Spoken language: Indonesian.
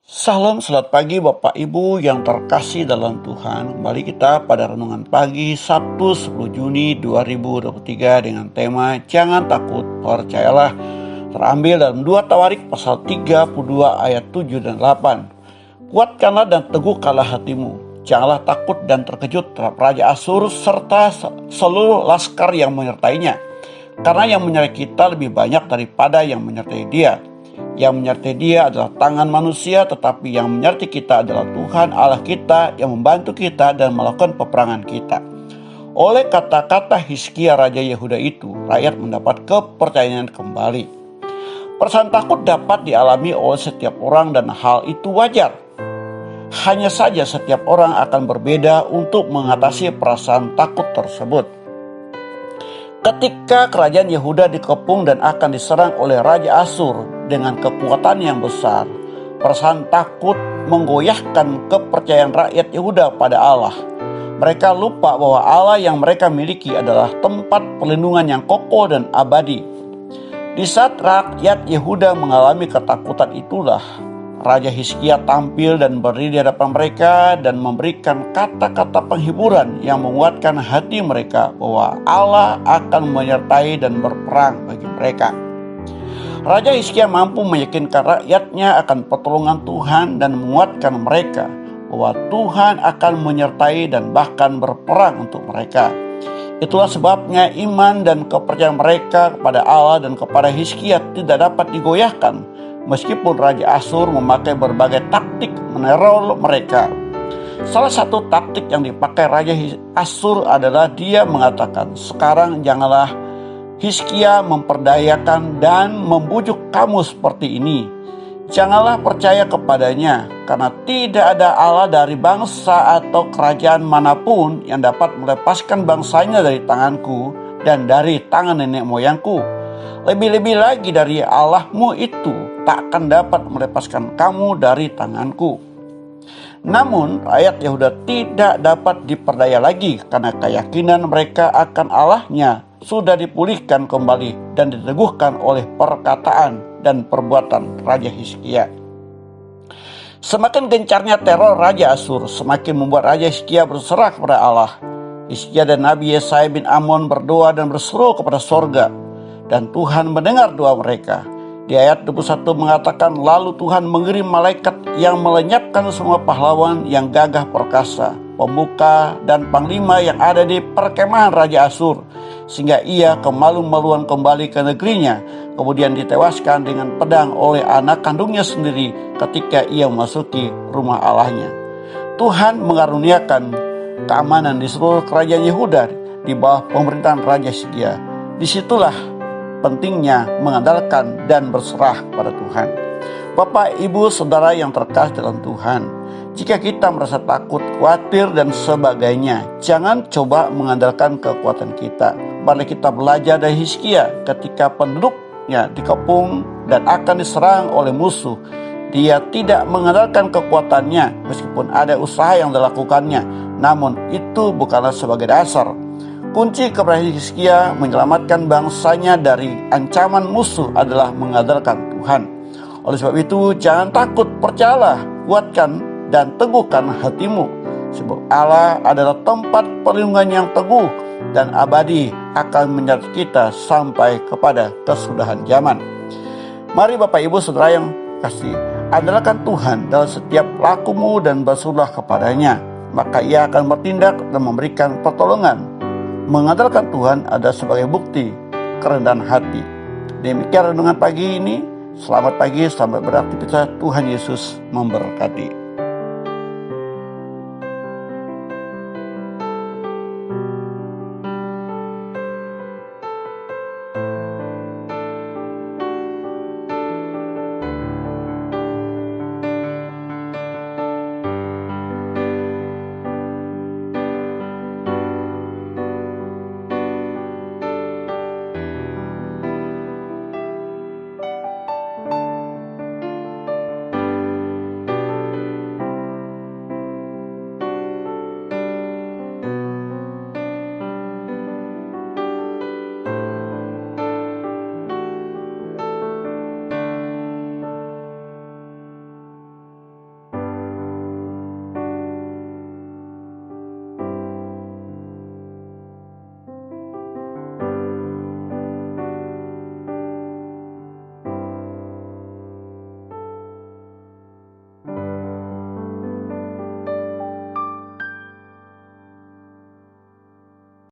Salam selamat pagi Bapak Ibu yang terkasih dalam Tuhan. Kembali kita pada renungan pagi Sabtu 10 Juni 2023 dengan tema Jangan Takut, Percayalah. Terambil dalam 2 Tawarik pasal 32 ayat 7 dan 8. Kuatkanlah dan teguhkanlah hatimu. Janganlah takut dan terkejut terhadap Raja Asyur serta seluruh laskar yang menyertainya. Karena yang menyertai kita lebih banyak daripada yang menyertai dia. Yang menyertai dia adalah tangan manusia, tetapi yang menyertai kita adalah Tuhan Allah kita yang membantu kita dan melakukan peperangan kita. Oleh kata-kata Hizkia Raja Yehuda itu, rakyat mendapat kepercayaan kembali. Perasaan takut dapat dialami oleh setiap orang dan hal itu wajar. Hanya saja setiap orang akan berbeda untuk mengatasi perasaan takut tersebut. Ketika kerajaan Yehuda dikepung dan akan diserang oleh Raja Asyur dengan kekuatan yang besar, perasaan takut menggoyahkan kepercayaan rakyat Yehuda pada Allah. Mereka lupa bahwa Allah yang mereka miliki adalah tempat perlindungan yang kokoh dan abadi. Di saat rakyat Yehuda mengalami ketakutan itulah, Raja Hizkia tampil dan berdiri di hadapan mereka dan memberikan kata-kata penghiburan yang menguatkan hati mereka bahwa Allah akan menyertai dan berperang bagi mereka. Raja Hizkia mampu meyakinkan rakyatnya akan pertolongan Tuhan dan menguatkan mereka bahwa Tuhan akan menyertai dan bahkan berperang untuk mereka. Itulah sebabnya iman dan kepercayaan mereka kepada Allah dan kepada Hizkia tidak dapat digoyahkan meskipun Raja Asyur memakai berbagai taktik meneror mereka. Salah satu taktik yang dipakai Raja Asyur adalah dia mengatakan, "Sekarang janganlah Hizkia memperdayakan dan membujuk kamu seperti ini. Janganlah percaya kepadanya, karena tidak ada Allah dari bangsa atau kerajaan manapun yang dapat melepaskan bangsanya dari tanganku dan dari tangan nenek moyangku. Lebih-lebih lagi dari Allahmu itu tak akan dapat melepaskan kamu dari tanganku." Namun rakyat Yehuda tidak dapat diperdaya lagi karena keyakinan mereka akan Allahnya sudah dipulihkan kembali dan diteguhkan oleh perkataan dan perbuatan Raja Hizkia. Semakin gencarnya teror Raja Asyur semakin membuat Raja Hizkia berserah kepada Allah. Hizkia dan Nabi Yesaya bin Amon berdoa dan berseru kepada sorga, dan Tuhan mendengar doa mereka. Di ayat 21 mengatakan, "Lalu Tuhan mengirim malaikat yang melenyapkan semua pahlawan yang gagah perkasa, pemuka dan panglima yang ada di perkemahan Raja Asyur, sehingga ia kemalu-maluan kembali ke negerinya, kemudian ditewaskan dengan pedang oleh anak kandungnya sendiri ketika ia memasuki rumah Allahnya." Tuhan mengaruniakan keamanan di seluruh kerajaan Yehuda di bawah pemerintahan Raja Hizkia. Disitulah pentingnya mengandalkan dan berserah pada Tuhan. Bapak, Ibu, Saudara yang terkasih dalam Tuhan, jika kita merasa takut, khawatir, dan sebagainya, jangan coba mengandalkan kekuatan kita. Mari kita belajar dari Hizkia ketika penduduknya dikepung dan akan diserang oleh musuh. Dia tidak mengandalkan kekuatannya meskipun ada usaha yang dilakukannya, namun itu bukanlah sebagai dasar. Kunci keberhasilan Hizkia menyelamatkan bangsanya dari ancaman musuh adalah mengandalkan Tuhan. Oleh sebab itu, jangan takut, percayalah, kuatkan dan teguhkan hatimu. Sebab Allah adalah tempat perlindungan yang teguh dan abadi akan menyertai kita sampai kepada kesudahan zaman. Mari Bapak Ibu Saudara yang kasih, andalkan Tuhan dalam setiap lakumu dan berserahlah kepadanya. Maka ia akan bertindak dan memberikan pertolongan. Mengandalkan Tuhan ada sebagai bukti kerendahan hati. Demikian renungan pagi ini. Selamat pagi, selamat beraktivitas. Tuhan Yesus memberkati.